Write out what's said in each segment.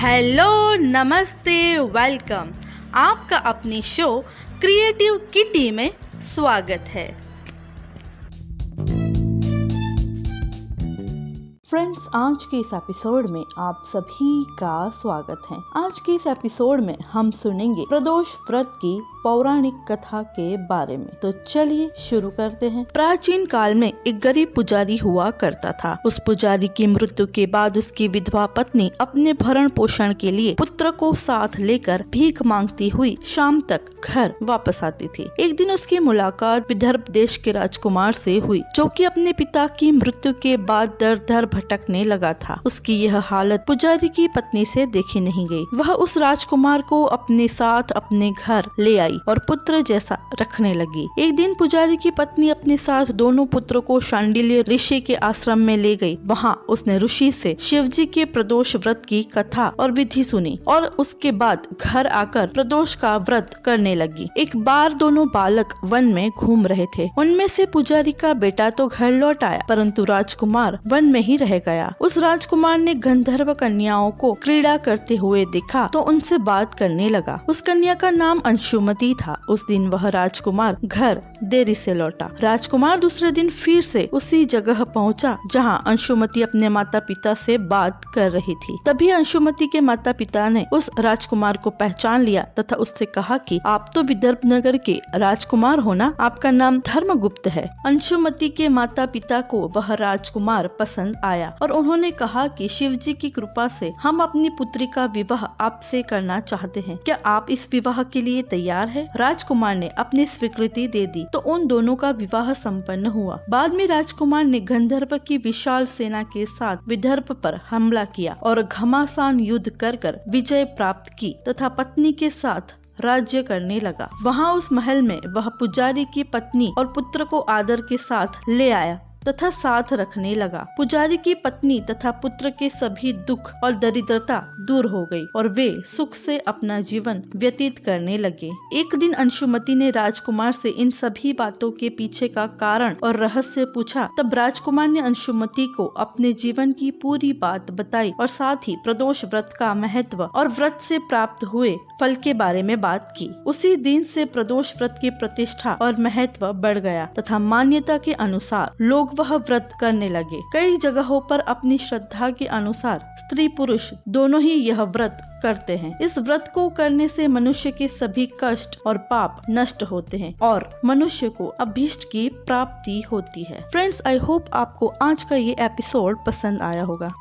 Hello, नमस्ते, welcome. आपका अपनी शो क्रिएटिव किटी में स्वागत है। फ्रेंड्स, आज के इस एपिसोड में आप सभी का स्वागत है। आज के इस एपिसोड में हम सुनेंगे प्रदोष व्रत की पौराणिक कथा के बारे में। तो चलिए शुरू करते हैं। प्राचीन काल में एक गरीब पुजारी हुआ करता था। उस पुजारी की मृत्यु के बाद उसकी विधवा पत्नी अपने भरण पोषण के लिए पुत्र को साथ लेकर भीख मांगती हुई शाम तक घर वापस आती थी। एक दिन उसकी मुलाकात विदर्भ देश के राजकुमार से हुई, जो कि अपने पिता की मृत्यु के बाद दर दर भटकने लगा था। उसकी यह हालत पुजारी की पत्नी से देखी नहीं गई। वह उस राजकुमार को अपने साथ अपने घर ले आई और पुत्र जैसा रखने लगी। एक दिन पुजारी की पत्नी अपने साथ दोनों पुत्रों को शांडिल्य ऋषि के आश्रम में ले गई। वहाँ उसने ऋषि से शिवजी के प्रदोष व्रत की कथा और विधि सुनी और उसके बाद घर आकर प्रदोष का व्रत करने लगी। एक बार दोनों बालक वन में घूम रहे थे। उनमें से पुजारी का बेटा तो घर लौट आया, परंतु राजकुमार वन में ही रह गया। उस राजकुमार ने गंधर्व कन्याओं को क्रीड़ा करते हुए देखा तो उनसे बात करने लगा। उस कन्या का नाम अंशुमति था। उस दिन वह राजकुमार घर देरी से लौटा। राजकुमार दूसरे दिन फिर से उसी जगह पहुंचा जहां अंशुमति अपने माता पिता से बात कर रही थी। तभी अंशुमति के माता पिता ने उस राजकुमार को पहचान लिया तथा उससे कहा कि आप तो विदर्भ नगर के राजकुमार हो ना, आपका नाम धर्मगुप्त है। अंशुमति के माता पिता को वह राजकुमार पसंद आया और उन्होंने कहा कि शिवजी की कृपा से हम अपनी पुत्री का विवाह आपसे करना चाहते हैं। क्या आप इस विवाह के लिए तैयार है? राजकुमार ने अपनी स्वीकृति दे दी तो उन दोनों का विवाह संपन्न हुआ। बाद में राजकुमार ने गंधर्व की विशाल सेना के साथ विदर्भ पर हमला किया और घमासान युद्ध कर विजय प्राप्त की तथा पत्नी के साथ राज्य करने लगा। वहाँ उस महल में वह पुजारी की पत्नी और पुत्र को आदर के साथ ले आया तथा साथ रखने लगा। पुजारी की पत्नी तथा पुत्र के सभी दुख और दरिद्रता दूर हो गई और वे सुख से अपना जीवन व्यतीत करने लगे। एक दिन अंशुमति ने राजकुमार से इन सभी बातों के पीछे का कारण और रहस्य पूछा। तब राजकुमार ने अंशुमति को अपने जीवन की पूरी बात बताई और साथ ही प्रदोष व्रत का महत्व और व्रत से प्राप्त हुए फल के बारे में बात की। उसी दिन से प्रदोष व्रत की प्रतिष्ठा और महत्व बढ़ गया तथा मान्यता के अनुसार लोग वह व्रत करने लगे। कई जगहों पर अपनी श्रद्धा के अनुसार स्त्री पुरुष दोनों ही यह व्रत करते हैं। इस व्रत को करने से मनुष्य के सभी कष्ट और पाप नष्ट होते हैं और मनुष्य को अभीष्ट की प्राप्ति होती है। फ्रेंड्स, आई होप आपको आज का ये एपिसोड पसंद आया होगा।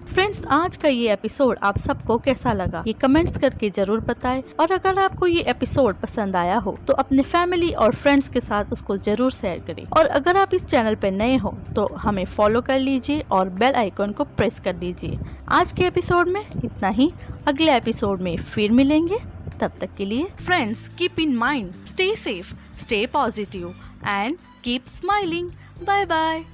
फ्रेंड्स, आज का ये एपिसोड आप सबको कैसा लगा ये कमेंट्स करके जरूर बताएं और अगर आपको ये एपिसोड पसंद आया हो तो अपने फैमिली और फ्रेंड्स के साथ उसको जरूर शेयर करें। और अगर आप इस चैनल पे नए हो तो हमें फॉलो कर लीजिए और बेल आइकन को प्रेस कर दीजिए। आज के एपिसोड में इतना ही। अगले एपिसोड में फिर मिलेंगे। तब तक के लिए friends, keep in mind, stay safe, stay positive and keep smiling. Bye bye.